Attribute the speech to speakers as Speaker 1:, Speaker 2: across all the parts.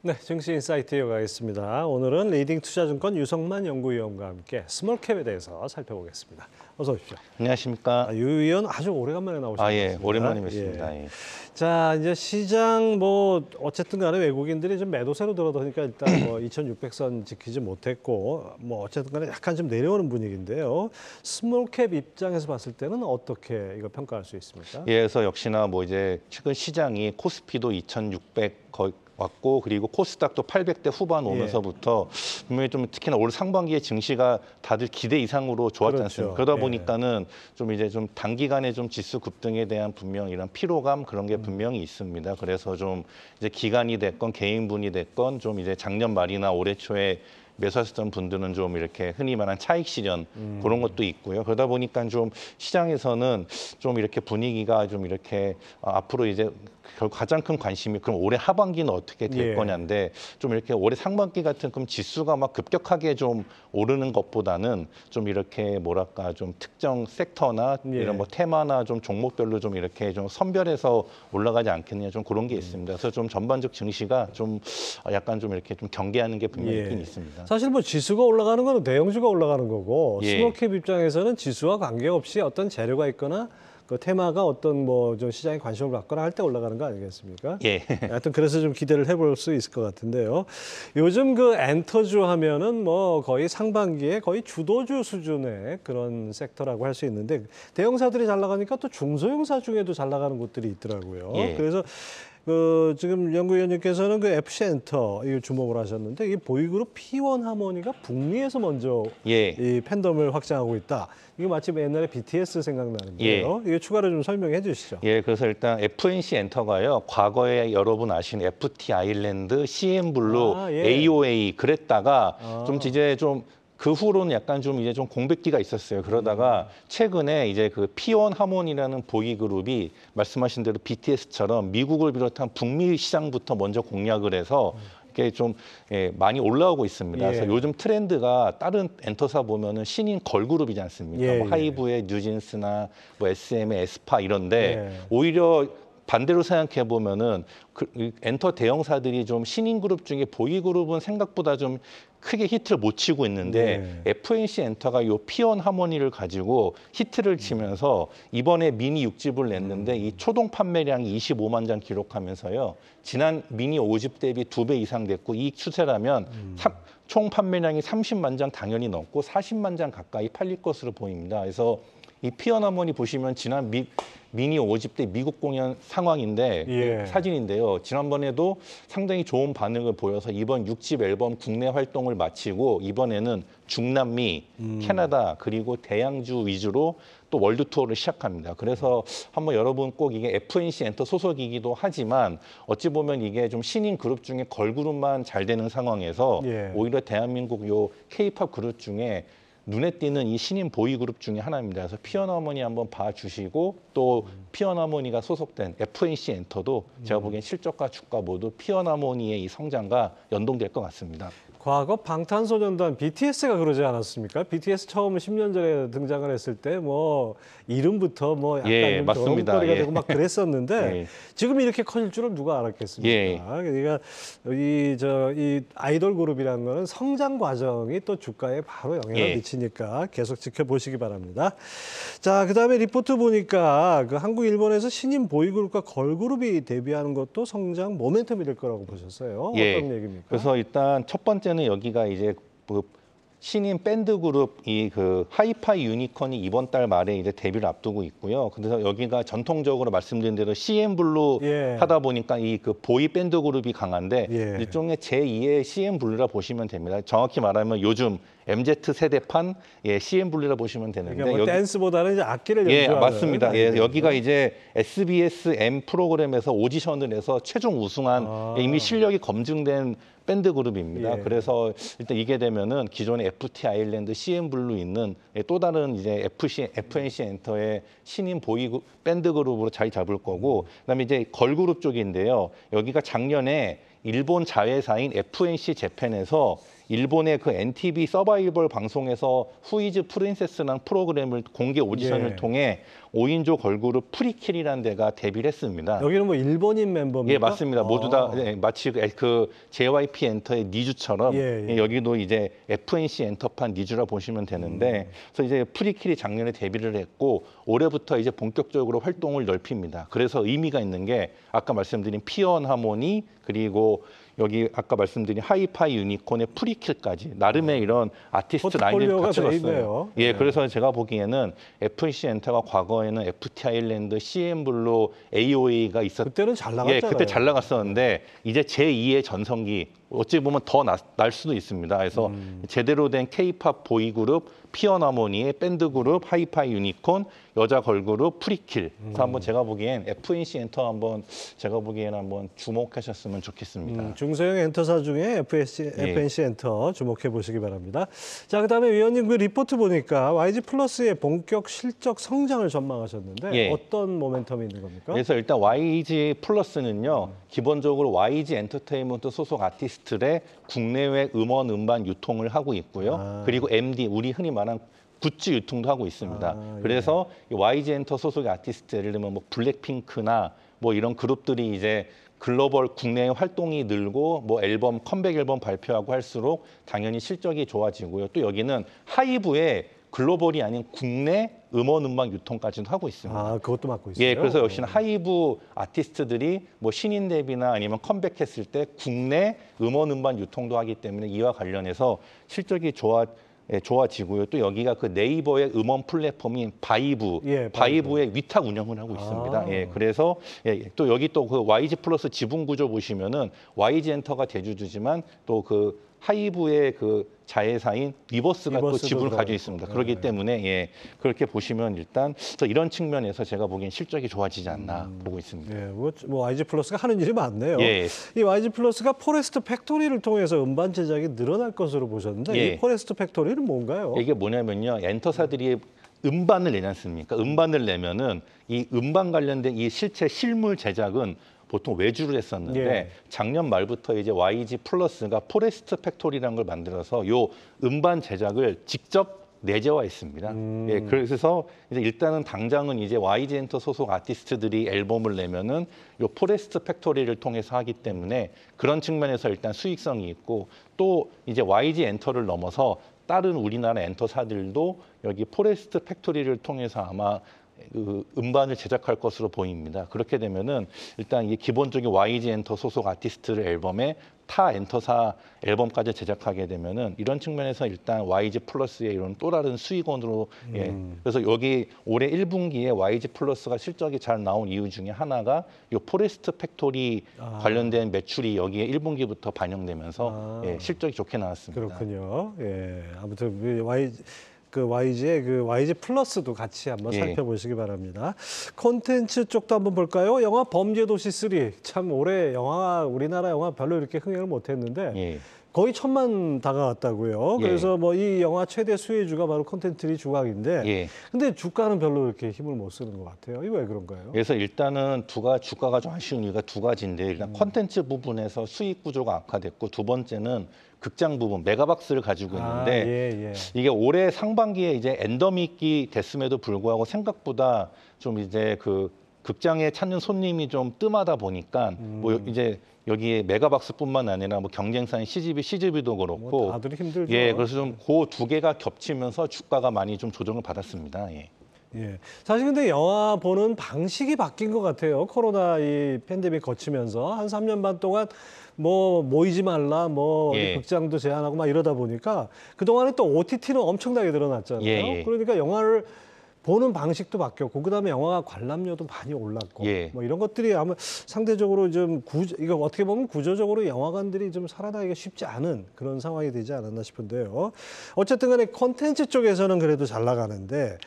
Speaker 1: 네, 증시 인사이트 이어가겠습니다. 오늘은 리딩 투자증권 유성만 연구위원과 함께 스몰캡에 대해서 살펴보겠습니다. 어서 오십시오.
Speaker 2: 안녕하십니까.
Speaker 1: 유 위원 아주 오래간만에 나오신 것
Speaker 2: 예,
Speaker 1: 같습니다.
Speaker 2: 오랜만에 뵙습니다. 예.
Speaker 1: 자, 이제 시장 어쨌든 간에 외국인들이 좀 매도세로 들어서니까 일단 2600선 지키지 못했고 어쨌든 간에 약간 좀 내려오는 분위기인데요. 스몰캡 입장에서 봤을 때는 어떻게 이거 평가할 수 있습니까?
Speaker 2: 예, 그래서 역시나 이제 최근 시장이 코스피도 2600 거의 왔고 그리고 코스닥도 800대 후반 오면서부터 분명히 좀 특히나 올 상반기에 증시가 다들 기대 이상으로 좋았지
Speaker 1: 그렇죠.
Speaker 2: 않습니까? 그러다 보니까는 좀 이제 좀 단기간에 좀 지수 급등에 대한 분명 이런 피로감 그런 게 분명히 있습니다. 그래서 좀 이제 기관이 됐건 개인분이 됐건 좀 이제 작년 말이나 올해 초에 매수하셨던 분들은 좀 이렇게 흔히 말하는 차익 실현 그런 것도 있고요. 그러다 보니까 좀 시장에서는 좀 이렇게 분위기가 좀 이렇게 앞으로 이제 가장 큰 관심이 그럼 올해 하반기는 어떻게 될 거냐인데 좀 이렇게 올해 상반기 같은 그럼 지수가 막 급격하게 좀 오르는 것보다는 좀 이렇게 뭐랄까 좀 특정 섹터나 이런 테마나 좀 종목별로 좀 이렇게 좀 선별해서 올라가지 않겠느냐 좀 그런 게 있습니다. 그래서 좀 전반적 증시가 좀 약간 좀 이렇게 좀 경계하는 게 분명히 있긴 있습니다.
Speaker 1: 사실 지수가 올라가는 거는 대형주가 올라가는 거고 스몰캡 입장에서는 지수와 관계없이 어떤 재료가 있거나 그 테마가 어떤 좀 시장에 관심을 받거나 할 때 올라가는 거 아니겠습니까?
Speaker 2: 예.
Speaker 1: 하여튼 그래서 좀 기대를 해볼 수 있을 것 같은데요. 요즘 그 엔터주 하면은 거의 상반기에 거의 주도주 수준의 그런 섹터라고 할 수 있는데 대형사들이 잘 나가니까 또 중소형사 중에도 잘 나가는 곳들이 있더라고요. 그래서 지금 연구위원님께서는 그 FC 엔터 이 주목을 하셨는데 이 보이그룹 P1 하모니가 북미에서 먼저 이 팬덤을 확장하고 있다. 이거 마치 옛날에 BTS 생각나는데요. 이거 추가로 좀 설명해 주시죠.
Speaker 2: 그래서 일단 FNC 엔터가요. 과거에 여러분 아시는 FT 아일랜드, CN블루, AOA 그랬다가 좀 이제 좀 그 후로는 약간 좀 이제 좀 공백기가 있었어요. 그러다가 최근에 이제 그 P1 하모니라는 보이그룹이 말씀하신 대로 BTS처럼 미국을 비롯한 북미 시장부터 먼저 공략을 해서 이게 좀 많이 올라오고 있습니다. 그래서 요즘 트렌드가 다른 엔터사 보면은 신인 걸그룹이지 않습니까? 하이브의 뉴진스나 SM의 에스파 이런데 오히려 반대로 생각해 보면은 엔터 대형사들이 좀 신인 그룹 중에 보이그룹은 생각보다 좀 크게 히트를 못 치고 있는데 FNC 엔터가 요 P1 하모니를 가지고 히트를 치면서 이번에 미니 6집을 냈는데 이 초동 판매량이 25만 장 기록하면서요. 지난 미니 5집 대비 2배 이상 됐고 이 추세라면 총 판매량이 30만 장 당연히 넘고 40만 장 가까이 팔릴 것으로 보입니다. 그래서 이 P1 하모니 보시면 지난 미니 5집 때 미국 공연 상황인데 사진인데요. 지난번에도 상당히 좋은 반응을 보여서 이번 6집 앨범 국내 활동을 마치고 이번에는 중남미, 캐나다 그리고 대양주 위주로 또 월드 투어를 시작합니다. 그래서 한번 여러분 꼭 이게 FNC 엔터 소속이기도 하지만 어찌 보면 이게 좀 신인 그룹 중에 걸그룹만 잘 되는 상황에서 오히려 대한민국 요 K-팝 그룹 중에 눈에 띄는 이 신인 보이 그룹 중에 하나입니다. 그래서 P1 하모니 한번 봐주시고 또 P1 하모니가 소속된 FNC 엔터도 제가 보기엔 실적과 주가 모두 P1 하모니의 이 성장과 연동될 것 같습니다.
Speaker 1: 과거 방탄소년단 BTS가 그러지 않았습니까? BTS 처음 10년 전에 등장을 했을 때 이름부터 약간 좀 거리가 되고 막 그랬었는데 지금 이렇게 커질 줄은 누가 알았겠습니까? 그러니까 이 아이돌 그룹이라는 거는 성장 과정이 또 주가에 바로 영향을 미치니까 계속 지켜보시기 바랍니다. 자, 그다음에 리포트 보니까 그 한국, 일본에서 신인 보이그룹과 걸그룹이 데뷔하는 것도 성장 모멘텀이 될 거라고 보셨어요. 어떤 얘기입니까?
Speaker 2: 그래서 일단 첫 번째는 여기가 이제 신인 밴드 그룹이 그 하이파이 유니콘이 이번 달 말에 이제 데뷔를 앞두고 있고요. 그래서 여기가 전통적으로 말씀드린 대로 CN블루 하다 보니까 이 그 보이 밴드 그룹이 강한데 일종의 제2의 CN블루라 보시면 됩니다. 정확히 말하면 요즘 MZ 세대판 CN블루라 보시면 되는데
Speaker 1: 그러니까 댄스보다는 이제 악기를 연주하는
Speaker 2: 맞습니다. 여기가 이제 SBS M 프로그램에서 오디션을 해서 최종 우승한 이미 실력이 검증된 밴드 그룹입니다. 그래서 일단 이게 되면은 기존의 FT 아일랜드, CN블루 있는 또 다른 이제 FNC 엔터의 신인 보이 밴드 그룹으로 자리 잡을 거고, 그다음에 이제 걸그룹 쪽인데요. 여기가 작년에 일본 자회사인 FNC 재팬에서 일본의 그 NTV 서바이벌 방송에서 후이즈 프린세스라는 프로그램을 공개 오디션을 통해 5인조 걸그룹 프리킬이라는 데가 데뷔를 했습니다.
Speaker 1: 여기는 뭐 일본인 멤버입니까?
Speaker 2: 예, 맞습니다. 모두 다 마치 그 JYP 엔터의 니주처럼 여기도 이제 FNC 엔터판 니주라 보시면 되는데 그래서 이제 프리킬이 작년에 데뷔를 했고 올해부터 이제 본격적으로 활동을 넓힙니다. 그래서 의미가 있는 게 아까 말씀드린 피언 하모니 그리고 여기 아까 말씀드린 하이파이 유니콘의 프리킬까지 나름의 이런 아티스트 라인을 갖추었어요. 예, 그래서 제가 보기에는 FNC 엔터가 과거에는 FT 아일랜드, CN블루, AOA가 있었.
Speaker 1: 그때는 잘 나갔잖아요.
Speaker 2: 예, 그때 잘 나갔었는데 이제 제2의 전성기. 어찌 보면 더 날 수도 있습니다. 그래서 제대로 된 K-팝 보이그룹, 피어나모니의 밴드그룹, 하이파이 유니콘, 여자 걸그룹, 프리킬. 그래서 한번 제가 보기엔 FNC 엔터 한번 제가 보기에는 한번 주목하셨으면 좋겠습니다.
Speaker 1: 중소형 엔터사 중에 FNC 엔터 주목해 보시기 바랍니다. 자, 그다음에 위원님 그 리포트 보니까 YG 플러스의 본격 실적 성장을 전망하셨는데 어떤 모멘텀이 있는 겁니까?
Speaker 2: 그래서 일단 YG 플러스는요. 기본적으로 YG 엔터테인먼트 소속 아티스트들의 국내외 음원 음반 유통을 하고 있고요. 그리고 MD 우리 흔히 말하는 굿즈 유통도 하고 있습니다. 그래서 YG 엔터 소속의 아티스트 예를 들면 뭐 블랙핑크나 뭐 이런 그룹들이 이제 글로벌 국내 활동이 늘고 뭐 앨범 컴백 앨범 발표하고 할수록 당연히 실적이 좋아지고요. 또 여기는 하이브에 글로벌이 아닌 국내 음원 음악 유통까지도 하고 있습니다.
Speaker 1: 아, 그것도 맡고 있어요?
Speaker 2: 예, 그래서 역시나 하이브 아티스트들이 뭐 신인 데뷔나 아니면 컴백했을 때 국내 음원 음반 유통도 하기 때문에 이와 관련해서 실적이 좋아지고요. 또 여기가 그 네이버의 음원 플랫폼인 바이브의 위탁 운영을 하고 있습니다. 예, 그래서 또 여기 또 그 YG 플러스 지분 구조 보시면은 YG 엔터가 대주주지만 또 그 하이브의 그 자회사인 리버스가 또 지분을 가지고 있습니다. 그렇기 때문에 그렇게 보시면 일단 이런 측면에서 제가 보기엔 실적이 좋아지지 않나 보고 있습니다.
Speaker 1: 예, 뭐 YG 플러스가 하는 일이 많네요. 이 YG 플러스가 포레스트 팩토리를 통해서 음반 제작이 늘어날 것으로 보셨는데 이 포레스트 팩토리는 뭔가요?
Speaker 2: 이게 뭐냐면요, 엔터사들이 음반을 내지 않습니까? 음반을 내면은 이 음반 관련된 이 실물 제작은 보통 외주를 했었는데 작년 말부터 이제 YG 플러스가 포레스트 팩토리라는 걸 만들어서 요 음반 제작을 직접 내재화했습니다. 예, 그래서 이제 일단은 당장은 이제 YG 엔터 소속 아티스트들이 앨범을 내면은 요 포레스트 팩토리를 통해서 하기 때문에 그런 측면에서 일단 수익성이 있고 또 이제 YG 엔터를 넘어서 다른 우리나라 엔터사들도 여기 포레스트 팩토리를 통해서 아마 그 음반을 제작할 것으로 보입니다. 그렇게 되면은 일단 이게 기본적인 YG 엔터 소속 아티스트를 앨범에 타 엔터사 앨범까지 제작하게 되면은 이런 측면에서 일단 YG 플러스의 이런 또 다른 수익원으로 그래서 여기 올해 1분기에 YG 플러스가 실적이 잘 나온 이유 중에 하나가 이 포레스트 팩토리 관련된 매출이 여기에 1분기부터 반영되면서 실적이 좋게 나왔습니다.
Speaker 1: 그렇군요. 예, 아무튼 YG의 그 YG 플러스도 같이 한번 살펴보시기 바랍니다. 콘텐츠 쪽도 한번 볼까요? 영화 범죄도시 3. 참 올해 우리나라 영화 별로 이렇게 흥행을 못했는데 거의 1000만 다가왔다고요. 그래서 뭐 이 영화 최대 수혜주가 바로 콘텐츠리 주각인데 근데 주가는 별로 이렇게 힘을 못 쓰는 것 같아요. 이거 왜 그런가요?
Speaker 2: 그래서 일단은 주가가 좀 아쉬운 이유가 두 가지인데 일단 콘텐츠 부분에서 수익 구조가 악화됐고 두 번째는 극장 부분 메가박스를 가지고 있는데 이게 올해 상반기에 이제 엔더믹이 됐음에도 불구하고 생각보다 좀 이제 그 극장에 찾는 손님이 좀 뜸하다 보니까 뭐 이제 여기에 메가박스뿐만 아니라 뭐 경쟁사인 CGV도 그렇고
Speaker 1: 뭐 다들 힘들죠.
Speaker 2: 그래서 좀 그 두 개가 겹치면서 주가가 많이 좀 조정을 받았습니다.
Speaker 1: 사실 근데 영화 보는 방식이 바뀐 것 같아요. 코로나 이 팬데믹 거치면서 한 3년 반 동안 뭐 모이지 말라, 뭐 극장도 제한하고 막 이러다 보니까 그동안에 또 OTT는 엄청나게 늘어났잖아요. 그러니까 영화를 보는 방식도 바뀌었고 그다음에 영화 관람료도 많이 올랐고 뭐 이런 것들이 아마 상대적으로 좀 이거 어떻게 보면 구조적으로 영화관들이 좀 살아나기가 쉽지 않은 그런 상황이 되지 않았나 싶은데요. 어쨌든 간에 콘텐츠 쪽에서는 그래도 잘 나가는데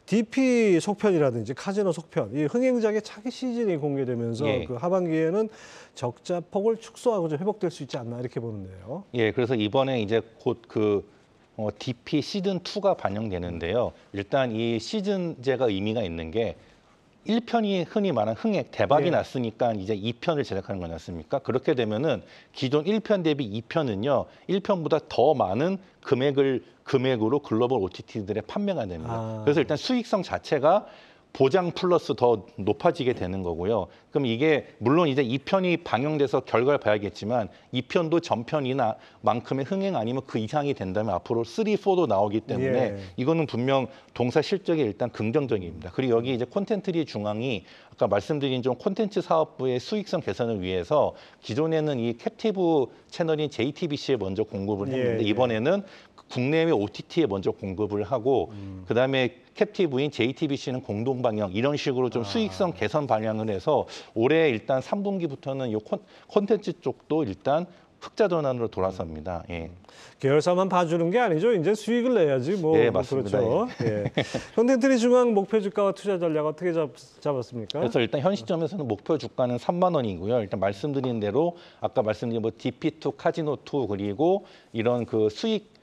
Speaker 1: DP 속편이라든지 카지노 속편, 이 흥행작의 차기 시즌이 공개되면서 그 하반기에는 적자폭을 축소하고 좀 회복될 수 있지 않나 이렇게 보는데요.
Speaker 2: 그래서 이번에 이제 곧 DP 시즌 2가 반영되는데요. 일단 이 시즌제가 의미가 있는 게 1편이 흔히 말하는 흥액 대박이
Speaker 1: 예.
Speaker 2: 났으니까 이제 2편을 제작하는 거지 않습니까? 그렇게 되면은 기존 1편 대비 2편은요. 1편보다 더 많은 금액으로 글로벌 OTT들의 판매가 됩니다. 그래서 일단 수익성 자체가 보장 플러스 더 높아지게 되는 거고요. 그럼 이게 물론 이제 2편이 방영돼서 결과를 봐야겠지만 2편도 전편이나 만큼의 흥행 아니면 그 이상이 된다면 앞으로 3, 4도 나오기 때문에
Speaker 1: 예.
Speaker 2: 이거는 분명 동사 실적이 일단 긍정적입니다. 그리고 여기 이제 콘텐츠리 중앙이 아까 말씀드린 좀 콘텐츠 사업부의 수익성 개선을 위해서 기존에는 이 캡티브 채널인 JTBC에 먼저 공급을 했는데 이번에는 국내외 OTT에 먼저 공급을 하고 그다음에 캡티브인 JTBC는 공동 방영 이런 식으로 좀 수익성 개선 방향을 해서 올해 일단 3분기부터는 이 콘텐츠 쪽도 일단 흑자 전환으로 돌아섭니다. 예.
Speaker 1: 계열사만 봐주는 게 아니죠. 이제 수익을 내야지. 뭐,
Speaker 2: 네, 맞습니다.
Speaker 1: 그렇죠. 예. 콘텐츠리 중앙 목표 주가와 투자 전략 어떻게 잡았습니까?
Speaker 2: 그래서 일단 현 시점에서는 목표 주가는 3만 원이고요. 일단 말씀드린 대로 아까 말씀드린 뭐 DP2, 카지노2 그리고 이런 그 수익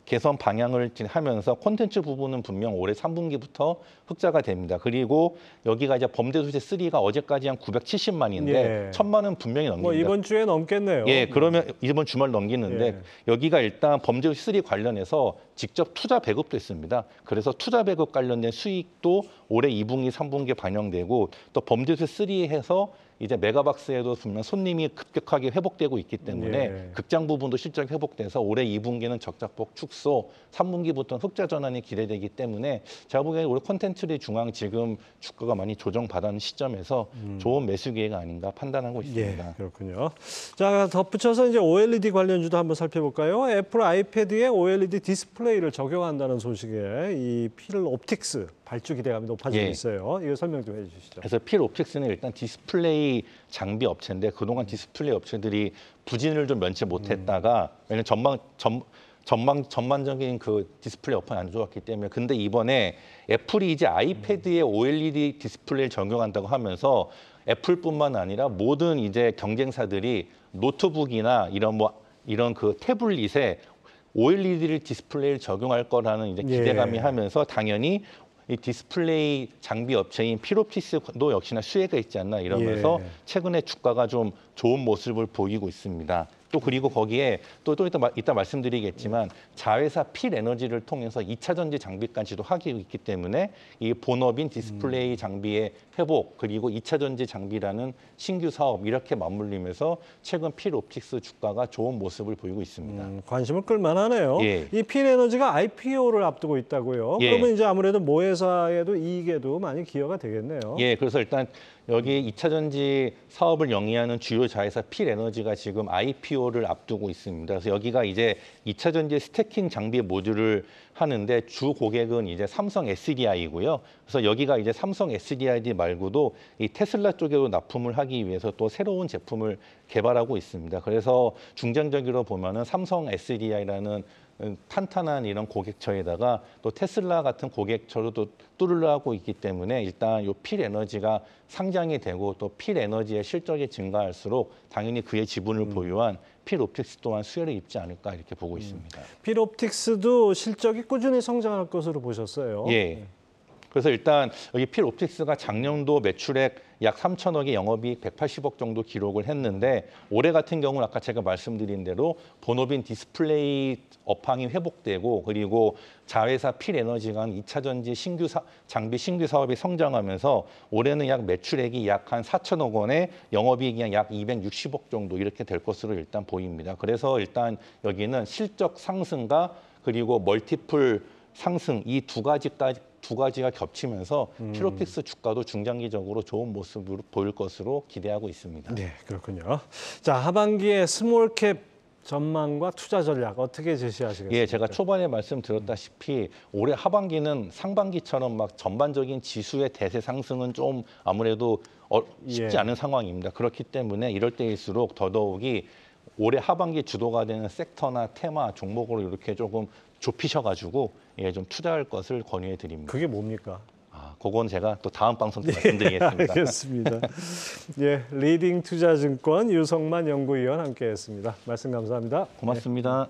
Speaker 2: 개선 방향을 하면서 콘텐츠 부분은 분명 올해 3분기부터 흑자가 됩니다. 그리고 여기가 이제 범죄도시 3가 어제까지 한 970만인데
Speaker 1: 예.
Speaker 2: 1000만 원 분명히 넘깁니다.
Speaker 1: 뭐 이번 주에 넘겠네요.
Speaker 2: 예, 그러면 이번 주말 넘기는데
Speaker 1: 예.
Speaker 2: 여기가 일단 범죄도시 3 관련해서 직접 투자 배급도 있습니다. 그래서 투자 배급 관련된 수익도 올해 2분기, 3분기에 반영되고 또 범죄도시 3 해서 이제 메가박스에도 분명 손님이 급격하게 회복되고 있기 때문에
Speaker 1: 예.
Speaker 2: 극장 부분도 실적이 회복돼서 올해 2분기는 적자폭 축소, 3분기부터는 흑자 전환이 기대되기 때문에 제가 보기에는 올해 콘텐츠리 중앙 지금 주가가 많이 조정받은 시점에서 좋은 매수 기회가 아닌가 판단하고 있습니다.
Speaker 1: 예, 그렇군요. 자, 덧붙여서 이제 OLED 관련주도 한번 살펴볼까요? 애플 아이패드에 OLED 디스플레이를 적용한다는 소식에 이 필옵틱스 발주 기대감이 높아지고 있어요. 이거 설명 좀 해주시죠.
Speaker 2: 그래서 필옵틱스는 일단 디스플레이 장비 업체인데 그동안 디스플레이 업체들이 부진을 좀 면치 못했다가 왜냐면 전반적인 그 디스플레이 업황이 안 좋았기 때문에 근데 이번에 애플이 이제 아이패드에 OLED 디스플레이를 적용한다고 하면서 애플뿐만 아니라 모든 이제 경쟁사들이 노트북이나 이런 그 태블릿에 OLED 디스플레이를 적용할 거라는 이제 기대감이 하면서 당연히 이 디스플레이 장비 업체인 필옵틱스도 역시나 수혜가 있지 않나 이러면서 최근에 주가가 좀 좋은 모습을 보이고 있습니다. 또 그리고 거기에 또 이따 말씀드리겠지만 자회사 필에너지를 통해서 2차 전지 장비까지도 하고 있기 때문에 이 본업인 디스플레이 장비의 회복 그리고 2차 전지 장비라는 신규 사업 이렇게 맞물리면서 최근 필옵틱스 주가가 좋은 모습을 보이고 있습니다.
Speaker 1: 관심을 끌만하네요. 이 필에너지가 IPO를 앞두고 있다고요. 그러면 이제 아무래도 모회사에도 이익에도 많이 기여가 되겠네요.
Speaker 2: 예, 그래서 일단 여기 2차 전지 사업을 영위하는 주요 자회사 필에너지가 지금 IPO를 앞두고 있습니다. 그래서 여기가 이제 2차 전지 스태킹 장비 모듈을 하는데 주 고객은 이제 삼성 SDI고요. 그래서 여기가 이제 삼성 SDI 말고도 이 테슬라 쪽에도 납품을 하기 위해서 또 새로운 제품을 개발하고 있습니다. 그래서 중장기적으로 보면은 삼성 SDI라는 탄탄한 이런 고객처에다가 또 테슬라 같은 고객처로 또 뚫으려고 있기 때문에 일단 이 필에너지가 상장이 되고 또 필에너지의 실적이 증가할수록 당연히 그의 지분을 보유한 필옵틱스 또한 수혜를 입지 않을까 이렇게 보고 있습니다.
Speaker 1: 필옵틱스도 실적이 꾸준히 성장할 것으로 보셨어요.
Speaker 2: 예. 그래서 일단 여기 필옵틱스가 작년도 매출액 약 3천억의 영업이익 180억 정도 기록을 했는데 올해 같은 경우는 아까 제가 말씀드린 대로 본업인 디스플레이 업황이 회복되고 그리고 자회사 필에너지가 2차 전지 장비 신규 사업이 성장하면서 올해는 약 매출액이 약 한 4천억 원에 영업이익이 약 260억 정도 이렇게 될 것으로 일단 보입니다. 그래서 일단 여기는 실적 상승과 그리고 멀티플 상승 이 두 가지가 겹치면서 필옵틱스 주가도 중장기적으로 좋은 모습으로 보일 것으로 기대하고 있습니다.
Speaker 1: 네, 그렇군요. 자, 하반기에 스몰캡 전망과 투자 전략 어떻게 제시하시겠습니까?
Speaker 2: 예, 제가 초반에 말씀드렸다시피 올해 하반기는 상반기처럼 막 전반적인 지수의 대세 상승은 좀 아무래도 쉽지 않은 상황입니다. 그렇기 때문에 이럴 때일수록 더더욱이 올해 하반기 주도가 되는 섹터나 테마 종목으로 이렇게 조금 좁히셔가지고 좀 투자할 것을 권유해 드립니다.
Speaker 1: 그게 뭡니까?
Speaker 2: 그건 제가 또 다음 방송 때 말씀드리겠습니다.
Speaker 1: 알겠습니다. 예, 리딩 투자증권 유성만 연구위원 함께했습니다. 말씀 감사합니다.
Speaker 2: 고맙습니다.